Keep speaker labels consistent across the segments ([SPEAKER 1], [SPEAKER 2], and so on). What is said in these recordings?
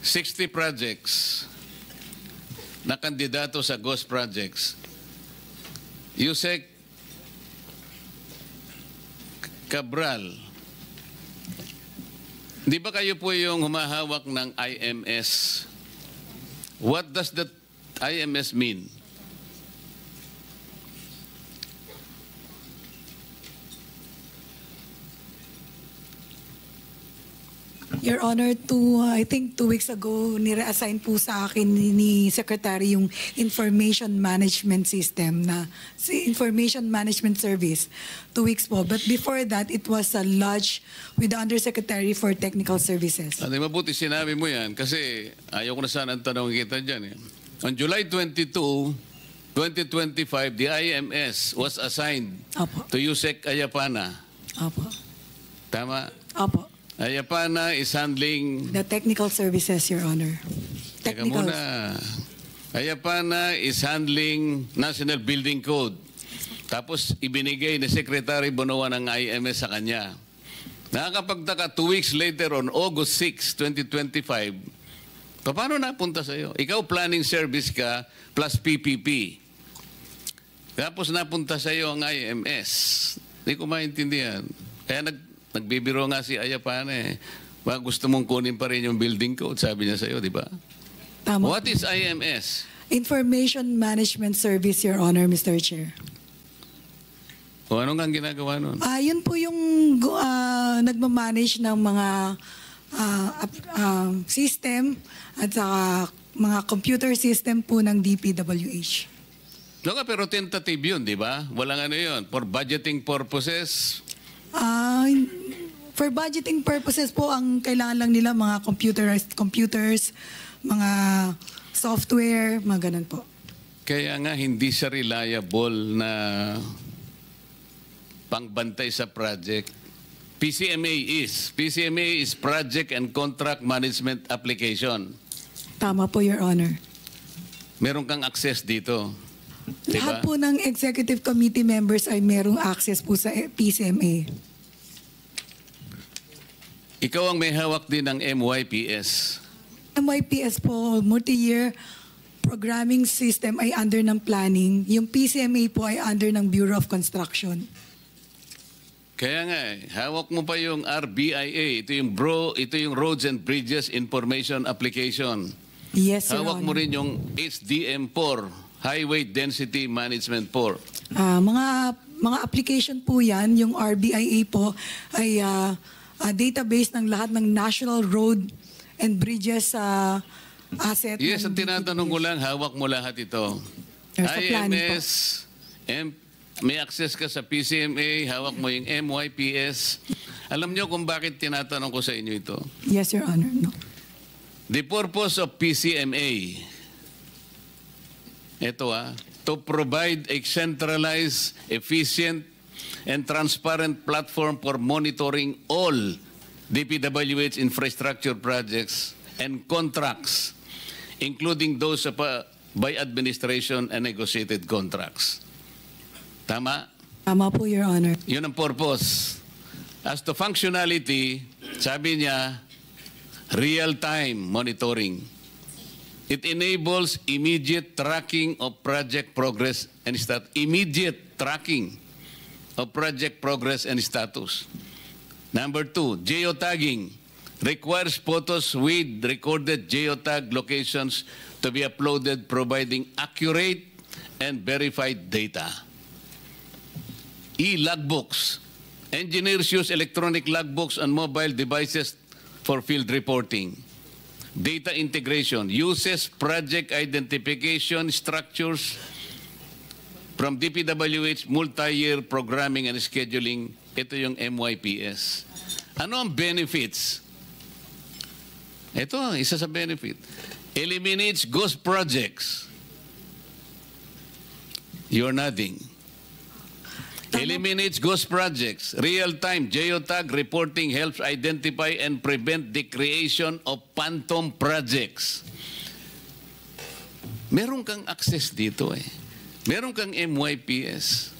[SPEAKER 1] 60 projects na kandidato sa ghost projects. Yusek Cabral, di ba kayo po yung humahawak ng IMS? What does that IMS mean?
[SPEAKER 2] Your Honor, I think 2 weeks ago, nire-assign po sa akin ni Secretary yung Information Management System Information Management Service. 2 weeks po. But before that, it was lodged with the Undersecretary for Technical Services.
[SPEAKER 1] Ano, mabuti sinabi mo yan kasi ayaw ko na sana ang tanong kita dyan. On July 22, 2025, the IMS was assigned to Yusek Ayapana.
[SPEAKER 2] Apo.
[SPEAKER 1] Tama?
[SPEAKER 2] Apo.
[SPEAKER 1] Ayapana is handling...
[SPEAKER 2] The technical services, Your Honor.
[SPEAKER 1] Teka muna. Ayapana is handling National Building Code. Tapos ibinigay ni Secretary Bonoan ng IMS sa kanya. Nakakapagtaka 2 weeks later on August 6, 2025, paano napunta sa'yo? Ikaw planning service ka plus PPP. Tapos napunta sa'yo ang IMS. Hindi ko maintindihan. Kaya nagbibiro nga si Ayapana eh. Baka gusto mong kunin pa rin yung building code, sabi niya sa'yo, di ba?
[SPEAKER 2] Tama.
[SPEAKER 1] What is IMS?
[SPEAKER 2] Information Management Service, Your Honor, Mr. Chair.
[SPEAKER 1] O ano nga ang ginagawa nun?
[SPEAKER 2] Yun po yung nagmamanage ng mga system at saka mga computer system po ng DPWH.
[SPEAKER 1] No, pero tentative yun, di ba? Walang ano yun. For budgeting purposes...
[SPEAKER 2] For budgeting purposes po, ang kailangan lang nila mga computers, mga software, mga ganun po.
[SPEAKER 1] Kaya nga hindi siya reliable na pangbantay sa project. PCMA is Project and Contract Management Application.
[SPEAKER 2] Tama po, Your Honor.
[SPEAKER 1] Meron kang access dito. Diba?
[SPEAKER 2] Lahat po ng executive committee members ay merong access po sa PCMA.
[SPEAKER 1] Ikaw ang may hawak din ng MYPS.
[SPEAKER 2] MYPS po, multi-year programming system ay under ng planning. Yung PCMA po ay under ng Bureau of Construction.
[SPEAKER 1] Kaya nga, hawak mo pa yung RBIA. Ito yung Roads and Bridges Information Application.
[SPEAKER 2] Yes, Your
[SPEAKER 1] hawak
[SPEAKER 2] Honor.
[SPEAKER 1] mo rin yung HDM4, Highway Density Management 4.
[SPEAKER 2] Mga application po yan, yung RBIA po ay database ng lahat ng National Road and Bridges asset.
[SPEAKER 1] Yes, ang tinatanong ko lang, hawak mo lahat ito. IMS, may access ka sa PCMA, hawak mo yung MYPS. Alam niyo kung bakit tinatanong ko sa inyo ito?
[SPEAKER 2] Yes, Your Honor. No.
[SPEAKER 1] The purpose of PCMA, ito to provide a centralized, efficient, and transparent platform for monitoring all DPWH infrastructure projects and contracts, including those by administration and negotiated contracts. Tama?
[SPEAKER 2] Tama po, Your Honor.
[SPEAKER 1] Yun ang purpose. As to functionality, sabi niya, real-time monitoring. It enables immediate tracking of project progress and immediate tracking of project progress and status. Number 2, geotagging requires photos with recorded geotag locations to be uploaded, providing accurate and verified data. E-logbooks. Engineers use electronic logbooks on mobile devices for field reporting. Data integration uses project identification structures from DPWH multi-year programming and scheduling. Ito yung MYPS. Ano ang benefits? Ito, isa sa benefit. Eliminates ghost projects. You're nodding. Eliminates ghost projects. Real-time geotag reporting helps identify and prevent the creation of phantom projects. Meron kang access dito eh. Meron kang MYPS.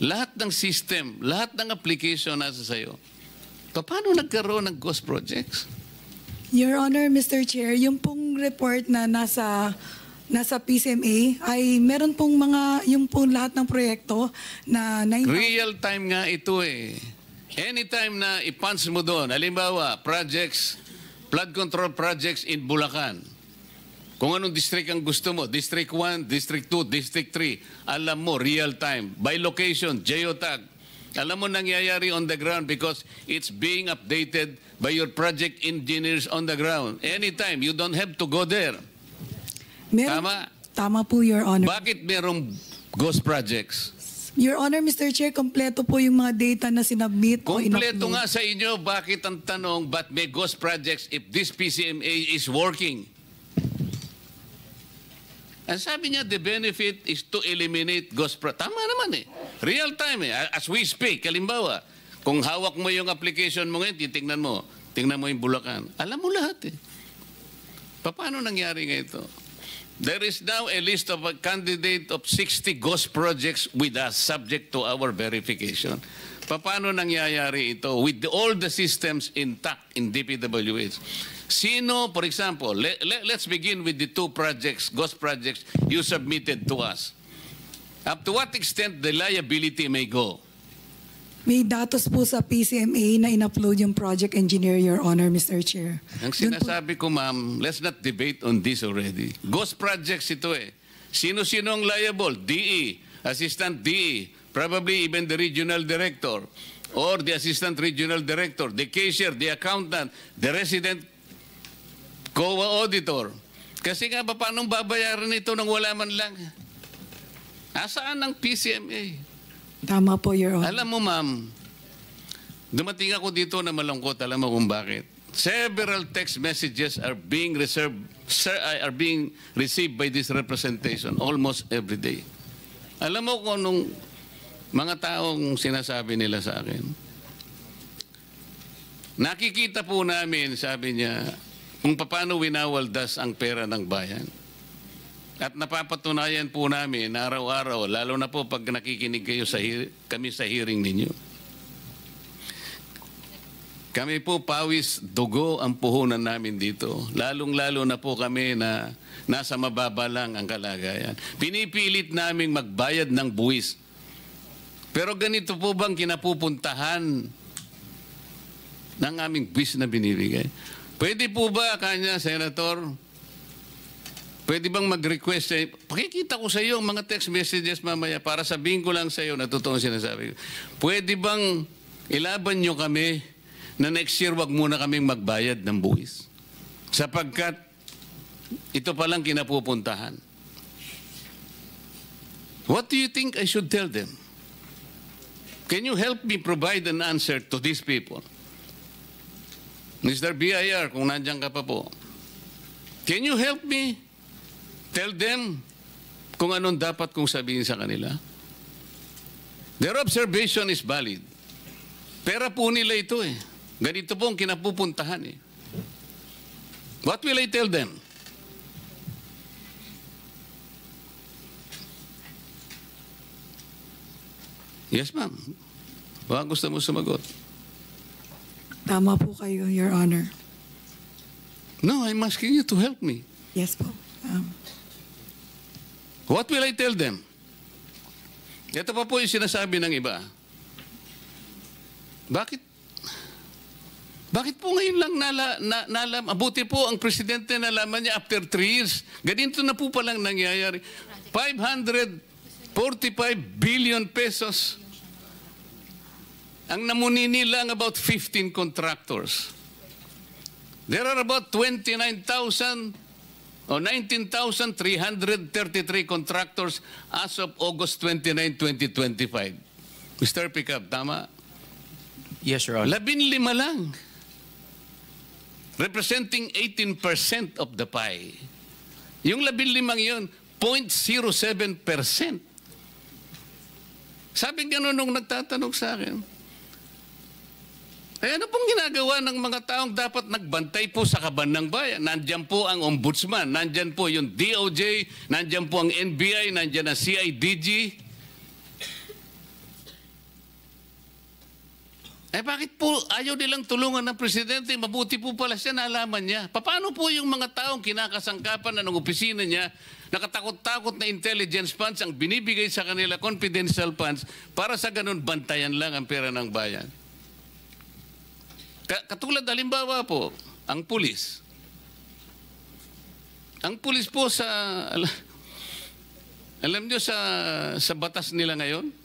[SPEAKER 1] Lahat ng system, lahat ng application nasa sa'yo. Paano nagkaroon ng ghost projects?
[SPEAKER 2] Your Honor, Mr. Chair, yung pong report na nasa PCMA ay meron pong yung pong lahat ng proyekto na
[SPEAKER 1] Real time nga ito eh. Anytime na i-punch mo doon, halimbawa, projects, flood control projects in Bulacan. Kung anong district ang gusto mo, District 1, District 2, District 3, alam mo, real time. By location, geotag. Alam mo nangyayari on the ground because it's being updated by your project engineers on the ground. Anytime, you don't have to go there. Tama?
[SPEAKER 2] Tama po, Your Honor.
[SPEAKER 1] Bakit merong ghost projects?
[SPEAKER 2] Your Honor, Mr. Chair, kompleto po yung mga data na sinubmit o
[SPEAKER 1] Kompleto
[SPEAKER 2] in-upload.
[SPEAKER 1] nga sa inyo, bakit ang tanong, ba't may ghost projects if this PCMA is working? Ang sabi niya, the benefit is to eliminate ghost projects. Tama naman eh. Real time eh. As we speak, halimbawa, kung hawak mo yung application mo ngayon, titingnan mo yung Bulacan. Alam mo lahat eh. Paano nangyari nga ito? There is now a list of a candidate of 60 ghost projects with us subject to our verification. Paano nangyayari ito with all the systems intact in DPWH? Sino, for example, let's begin with the two projects, ghost projects you submitted to us. Up to what extent the liability may go?
[SPEAKER 2] May datos po sa PCMA na in-upload yung project engineer, Your Honor, Mr. Chair.
[SPEAKER 1] Ang sinasabi ko, ma'am, let's not debate on this already. Ghost projects ito eh. Sino-sino ang liable? DE, Assistant DE, probably even the regional director or the Assistant Regional Director, the cashier, the accountant, the resident co-auditor. Kasi nga, paano babayaran ito nang wala man lang? Asaan ang PCMA?
[SPEAKER 2] Tama po, Your Honor.
[SPEAKER 1] Alam mo, ma'am, dumating ako dito na malungkot. Alam mo kung bakit? Several text messages are being received by this representation almost every day. Alam mo kung anong mga taong sinasabi nila sa akin? Nakikita po namin, sabi niya, kung paano winawaldas ang pera ng bayan. At napapatunayan po namin araw-araw, lalo na po pag nakikinig kayo kami sa hearing ninyo. Kami po pawis dugo ang puhunan namin dito. Lalong-lalo na po kami na nasa mababa lang ang kalagayan. Pinipilit naming magbayad ng buwis. Pero ganito po bang kinapupuntahan ng aming buwis na binibigay? Pwede po ba, kanya, Senator, pwede bang mag-request sa pakikita ko sa iyo ang mga text messages mamaya para sabihin ko lang sa iyo na totoong sinasabi ko. Pwede bang ilaban nyo kami na next year wag muna kaming magbayad ng buwis? Sapagkat ito palang kinapupuntahan. What do you think I should tell them? Can you help me provide an answer to these people? Mr. BIR, kung nandiyan ka pa po, can you help me tell them kung anong dapat kong sabihin sa kanila? Their observation is valid. Pera po nila ito eh. Ganito po ang kinapupuntahan eh. What will I tell them? Yes, ma'am. Baka gusto mo sumagot.
[SPEAKER 2] Tama po kayo, Your Honor.
[SPEAKER 1] No, I'm asking you to help me.
[SPEAKER 2] Yes po.
[SPEAKER 1] What will I tell them? Ito pa po yung sinasabi ng iba. Bakit po ngayon lang nalaman? Mabuti po ang presidente nalaman niya after 3 years. Ganito na po palang nangyayari. 545 billion pesos. Ang namunini lang about 15 contractors. There are about 29,000 o 19,333 contractors as of August 29, 2025. Mr. Pickup, tama?
[SPEAKER 3] Yes, Your Honor.
[SPEAKER 1] 15 lang. Representing 18% of the pie. Yung 15 yun, 0.07%. Sabi gano'n nung nagtatanong sa akin. Ano pong ginagawa ng mga taong dapat nagbantay po sa kaban ng bayan? Nandyan po ang ombudsman, nandyan po yung DOJ, nandyan po ang NBI, nandyan ang CIDG. Bakit po ayaw nilang tulungan ng presidente? Mabuti po pala siya, nalaman niya. Paano po yung mga taong kinakasangkapan na ng opisina niya, nakatakot-takot na intelligence funds ang binibigay sa kanila, confidential funds, para sa ganun bantayan lang ang pera ng bayan? Katulad, halimbawa po, ang pulis. Ang pulis po alam nyo sa batas nila ngayon,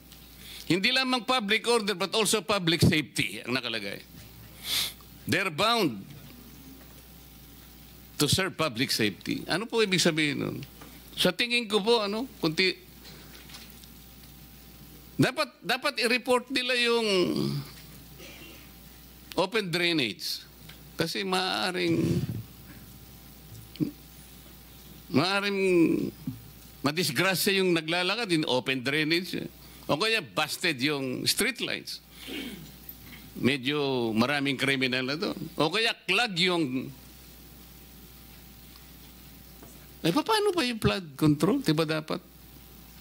[SPEAKER 1] hindi lamang public order but also public safety ang nakalagay. They're bound to serve public safety. Ano po ibig sabihin nun? Sa tingin ko po, dapat i-report nila yung open drainage. Kasi maaaring madisgrasya yung naglalakad in open drainage. O kaya busted yung street lights. Medyo maraming kriminal na doon. O kaya clog yung... paano ba yung flood control? Diba dapat?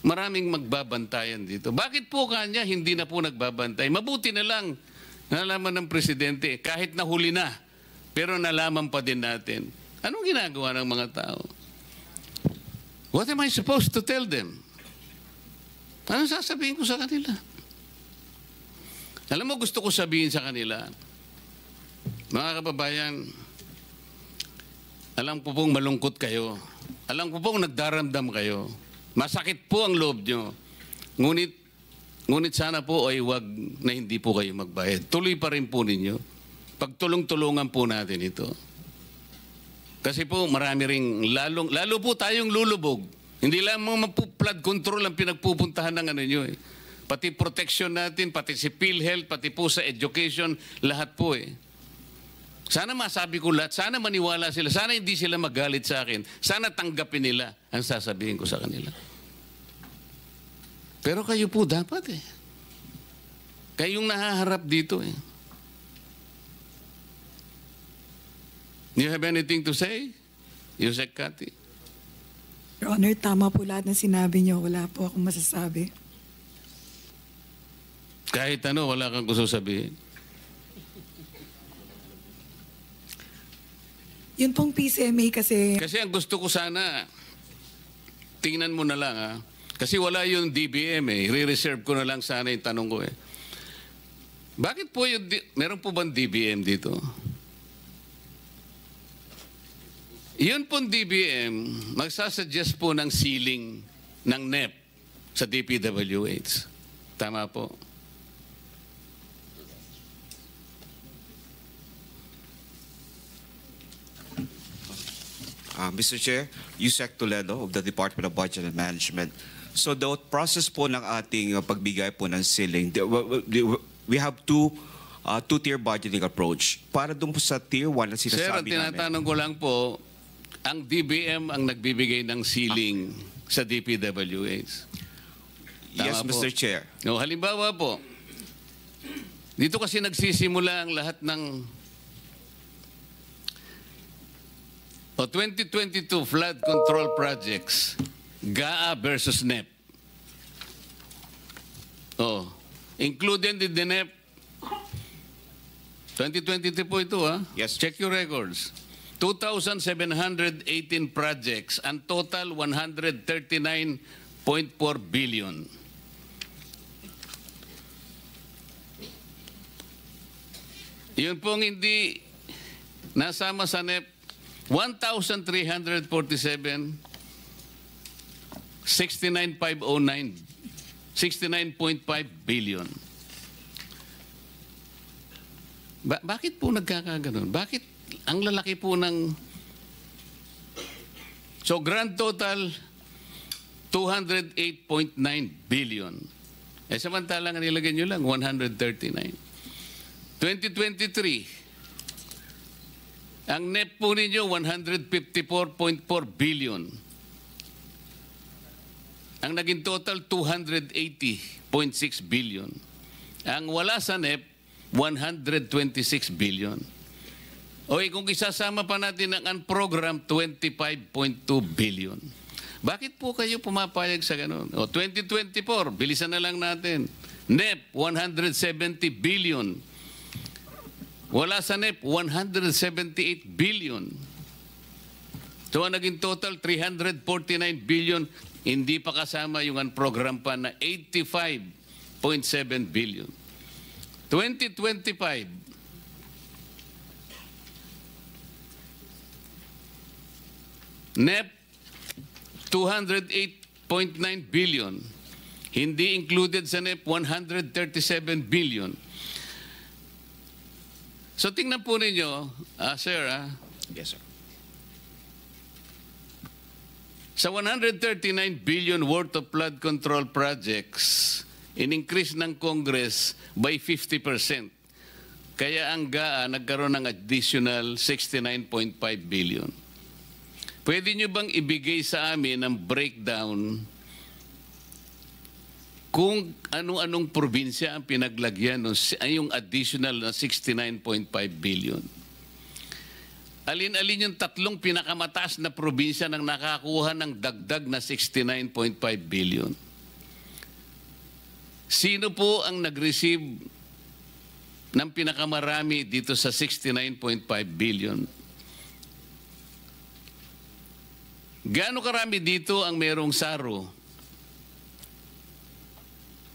[SPEAKER 1] Maraming magbabantayan dito. Bakit po kanya hindi na po nagbabantay? Mabuti na lang nalaman ng presidente, kahit nahuli na, pero nalaman pa din natin. Anong ginagawa ng mga tao? What am I supposed to tell them? Anong sasabihin ko sa kanila? Alam mo, gusto ko sabihin sa kanila, mga kababayan, alam ko pong malungkot kayo. Alam ko pong nagdaramdam kayo. Masakit po ang loob nyo. Ngunit sana po ay wag na hindi po kayo magbayad. Tuloy pa rin po ninyo. Pagtulong-tulungan po natin ito. Kasi po marami ring, lalo po tayong lulubog. Hindi lamang flood control ang pinagpupuntahan ng nyo eh. Pati protection natin, pati si PhilHealth, pati po sa education, lahat po eh. Sana masabi ko lahat, sana maniwala sila, sana hindi sila magalit sa akin, sana tanggapin nila ang sasabihin ko sa kanila. Pero kayo po dapat eh. Kayong nahaharap dito eh. Do you have anything to say? Yusek Kati?
[SPEAKER 2] Your Honor, tama po lahat ng sinabi niyo. Wala po akong masasabi.
[SPEAKER 1] Kahit ano, wala kang gusto sabihin.
[SPEAKER 2] Yun pong PCMA kasi...
[SPEAKER 1] Kasi ang gusto ko sana, tingnan mo na lang ha. Kasi wala yung DBM eh. Re-reserve ko na lang sana yung tanong ko eh. Bakit po yung... Meron po bang DBM dito? Yun pong DBM, magsasuggest po ng ceiling ng NEP sa DPWH. Tama po.
[SPEAKER 4] Mr. Chair, Yusek Toledo of the Department of Budget and Management. So the process po ng ating pagbigay po ng ceiling, we have two-tier budgeting approach. Para doon po sa tier 1 na sinasabi
[SPEAKER 1] Sir, ang tinatanong ko lang po, ang DBM ang nagbibigay ng ceiling sa DPWH.
[SPEAKER 4] Yes,
[SPEAKER 1] Tama
[SPEAKER 4] Mr.
[SPEAKER 1] po.
[SPEAKER 4] Chair.
[SPEAKER 1] No, halimbawa po, dito kasi nagsisimula ang lahat ng 2022 flood control projects, GAA versus NEP. Included in the NEP, 2022 po ito ha?
[SPEAKER 4] Yes.
[SPEAKER 1] Check your records. 2,718 projects and total 139.4 billion. Yun pong hindi nasama sa NEP, 1,347, 69,509, 69.5 billion. Bakit po nagkakaganon? Bakit ang lalaki po ng... So grand total, 208.9 billion. Samantalang nilagay nyo lang, 139. 2023, ang NEP po ninyo, 154.4 billion. Ang naging total, 280.6 billion. Ang wala sa NEP, 126 billion. Kung isasama pa natin ang unprogram, 25.2 billion. Bakit po kayo pumapayag sa ganun? 2024, bilisan na lang natin. NEP, 170 billion. Wala sa NEP, 178 billion. So ang naging total, 349 billion. Hindi pa kasama yung program pa na 85.7 billion. 2025, NEP, 208.9 billion. Hindi included sa NEP, 137 billion. So tingnan po ninyo, sir,
[SPEAKER 4] Yes, sir.
[SPEAKER 1] sa 139 billion worth of flood control projects, in-increase ng Congress by 50%. Kaya ang GAA nagkaroon ng additional 69.5 billion. Pwede nyo bang ibigay sa amin ang breakdown kung ano-anong probinsya ang pinaglagyan ng yung additional na 69.5 billion? Alin-alin yung tatlong pinakamataas na probinsya nang nakakuha ng dagdag na 69.5 billion? Sino po ang nag-receive ng pinakamarami dito sa 69.5 billion? Gaano karami dito ang merong SARO?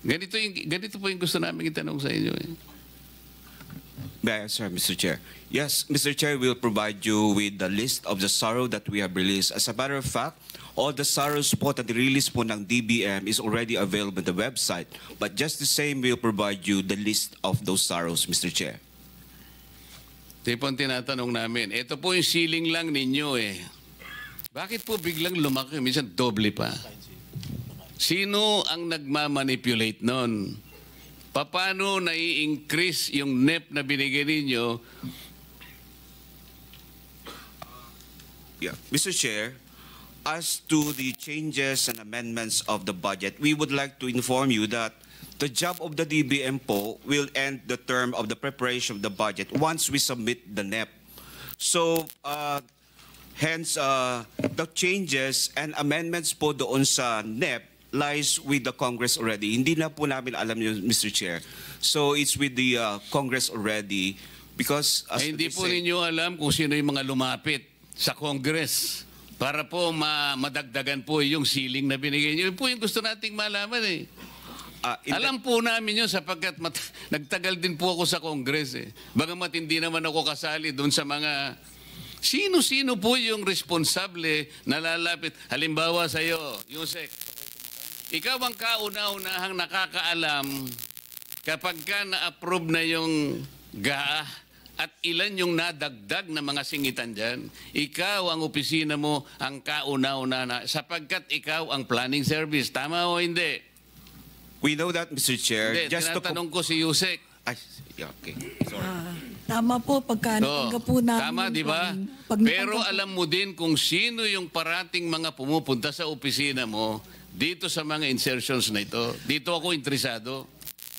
[SPEAKER 1] Ganito po yung gusto namin itanong sa inyo.
[SPEAKER 4] May I answer, Mr. Chair? Yes, Mr. Chair, we'll provide you with the list of the SARO that we have released. As a matter of fact, all the SAROs po na release po ng DBM is already available on the website. But just the same, we'll provide you the list of those SAROs, Mr. Chair.
[SPEAKER 1] Ito po ang tinatanong namin. Ito po yung ceiling lang ninyo eh. Bakit po biglang lumaki? Minsan doble pa. Sino ang nagmamanipulate nun? Paano nai-increase yung NEP na binigay ninyo?
[SPEAKER 4] Yeah. Mr. Chair, as to the changes and amendments of the budget, we would like to inform you that the job of the DBM po will end the term of the preparation of the budget once we submit the NEP. So, hence, the changes and amendments po doon sa NEP lies with the Congress already. Hindi na po namin alam yun, Mr. Chair. So, it's with the Congress already because...
[SPEAKER 1] Hindi po ninyo alam kung sino yung mga lumapit sa Congress para po madagdagan po yung ceiling na binigay nyo. Yun po yung gusto nating malaman eh. Alam po namin yun sapagkat nagtagal din po ako sa Congress eh. Bagamat hindi naman ako kasali doon sa mga... Sino-sino po yung responsable na lalapit? Halimbawa sa iyo, Yusek, ikaw ang kauna-unahang nakakaalam kapag ka na-approve na yung GAA at ilan yung nadagdag na mga singitan dyan. Ikaw ang opisina mo ang kauna-una na sapagkat ikaw ang planning service. Tama o hindi?
[SPEAKER 4] We know that, Mr. Chair.
[SPEAKER 1] Hindi, tinatanong ko si Yusek.
[SPEAKER 4] Ay, yeah, okay. Sorry.
[SPEAKER 2] Tama po, pagka natanggap po namin.
[SPEAKER 1] Tama, di ba? Pero alam mo din kung sino yung parating mga pumupunta sa opisina mo dito sa mga insertions na ito. Dito ako interesado.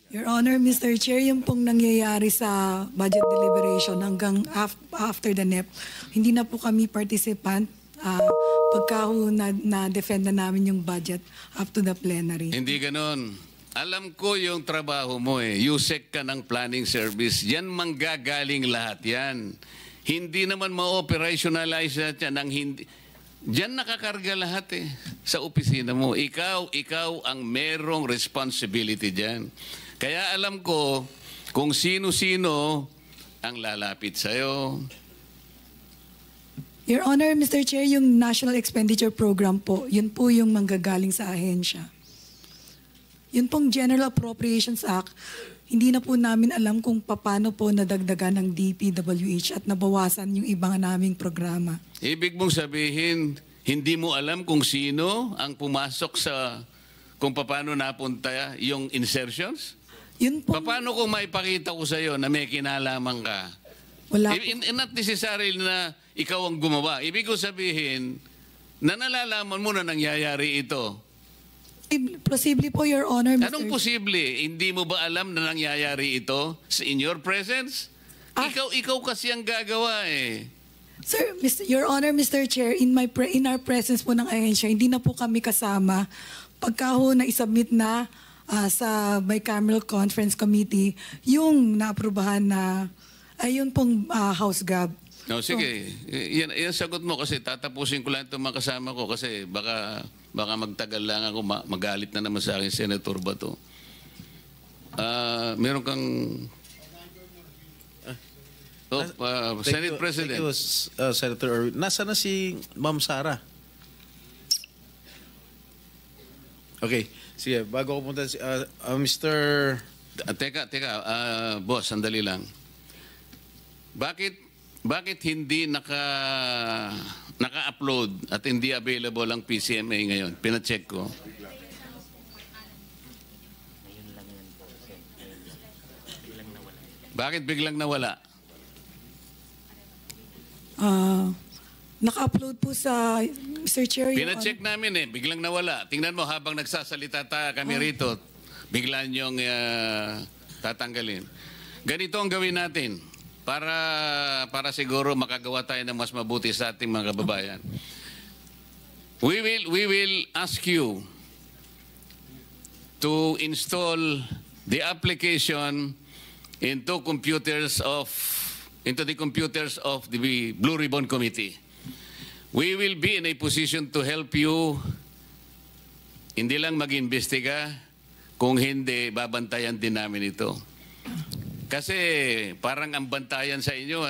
[SPEAKER 2] Your Honor, Mr. Chair, yung pong nangyayari sa budget deliberation hanggang after the NEP, hindi na po kami participant pagka na-defend na namin yung budget up to the plenary.
[SPEAKER 1] Hindi ganon. Alam ko yung trabaho mo eh. Yusek ka ng planning service. Yan manggagaling lahat yan. Hindi naman ma-operationalize yan ng hindi... Diyan nakakarga lahat eh, sa opisina mo. Ikaw ang merong responsibility diyan. Kaya alam ko kung sino-sino ang lalapit sa'yo.
[SPEAKER 2] Your Honor, Mr. Chair, yung National Expenditure Program po, yun po yung manggagaling sa ahensya. Yun pong General Appropriations Act, hindi na po namin alam kung paano po nadagdagan ng DPWH at nabawasan yung ibang naming programa.
[SPEAKER 1] Ibig mong sabihin, hindi mo alam kung sino ang pumasok sa, kung paano napunta yung insertions?
[SPEAKER 2] Yun po.
[SPEAKER 1] Paano kung maipakita ko sa iyo na may kinalaman ka?
[SPEAKER 2] Wala po.
[SPEAKER 1] Not necessarily na ikaw ang gumawa. Ibig ko sabihin, na nalalaman mo na nangyayari ito.
[SPEAKER 2] Posible po, Your Honor, Mr.
[SPEAKER 1] Anong posible? Hindi mo ba alam na nangyayari ito in your presence? Ikaw kasi ang gagawa eh.
[SPEAKER 2] Sir, Your Honor, Mr. Chair, in our presence po ng ahensya, hindi na po kami kasama. Pagka ho na-submit na sa bicameral conference committee, yung naaprubahan na Ayun pong House Gov.
[SPEAKER 1] No, sige. Yan sagot mo kasi tatapusin ko lang itong mga kasama ko kasi baka magtagal lang ako, magalit na naman sa akin, Senator Bato. Meron kang... Senate President.
[SPEAKER 5] Thank you, Senator Erwin. Nasa na si Ma'am Sara? Okay. Sige, bago ko punta si Mr.
[SPEAKER 1] Teka, boss, sandali lang. Bakit hindi naka-upload at hindi available ang PCMA ngayon? Pina-check ko. Bakit biglang nawala?
[SPEAKER 2] Naka-upload po sa Mr. Chair. Your
[SPEAKER 1] Pina-check namin biglang nawala. Tingnan mo habang nagsasalita kami rito, bigla niyong tatanggalin. Ganito ang gawin natin para siguro makagawa tayo ng mas mabuti sa ating mga kababayan. We will ask you to install the application into the computers of the Blue Ribbon Committee. We will be in a position to help you hindi lang mag-imbestiga, kung hindi, babantayan din namin ito. Kasi parang ang bantayan sa inyo,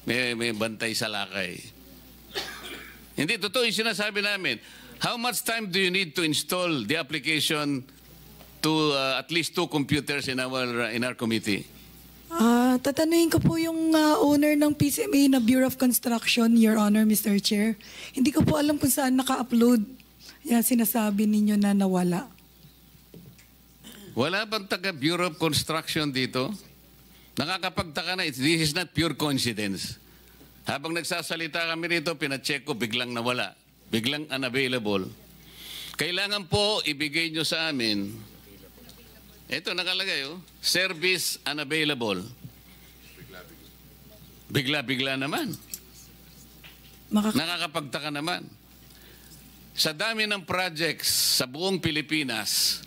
[SPEAKER 1] may bantay sa lakay. Hindi, totoo yung sinasabi namin. How much time do you need to install the application to at least 2 computers in our committee?
[SPEAKER 2] Tatanungin ko po yung owner ng PCMA na Bureau of Construction, Your Honor, Mr. Chair. Hindi ko po alam kung saan naka-upload. Yan, sinasabi ninyo na nawala.
[SPEAKER 1] Wala bang taga Bureau of Construction dito? Nakakapagtaka na, this is not pure coincidence. Habang nagsasalita kami rito, pina-check ko, biglang nawala. Biglang unavailable. Kailangan po ibigay nyo sa amin. Ito nakalagay, service unavailable. Bigla-bigla naman. Nakakapagtaka naman. Sa dami ng projects sa buong Pilipinas,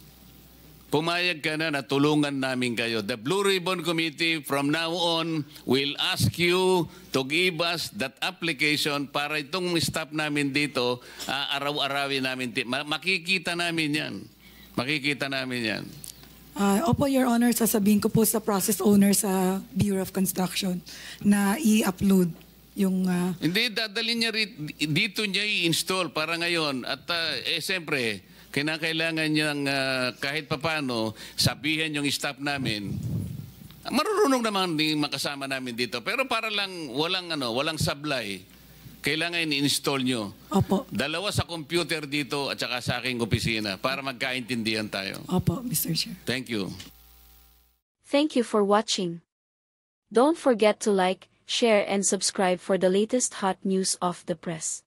[SPEAKER 1] pumayag ka na tulungan namin kayo. The Blue Ribbon Committee from now on will ask you to give us that application para itong staff namin dito, araw-arawin namin. Makikita namin yan. Makikita namin yan.
[SPEAKER 2] Opo, Your Honor, sasabihin ko po sa process owner sa Bureau of Construction na i-upload yung...
[SPEAKER 1] Hindi, dadalhin niya dito niya i-install para ngayon. At siyempre, kinakailangan niyang kahit papano sabihin yung staff namin. Marunong naman din makasama namin dito. Pero para lang walang sablay. Kailangan i-install nyo.
[SPEAKER 2] Opo.
[SPEAKER 1] 2 sa computer dito at saka sa aking opisina para magkaintindihan tayo.
[SPEAKER 2] Opo, Mr. Chair.
[SPEAKER 1] Thank you.
[SPEAKER 6] Thank you for watching. Don't forget to like, share and subscribe for the latest hot news of the press.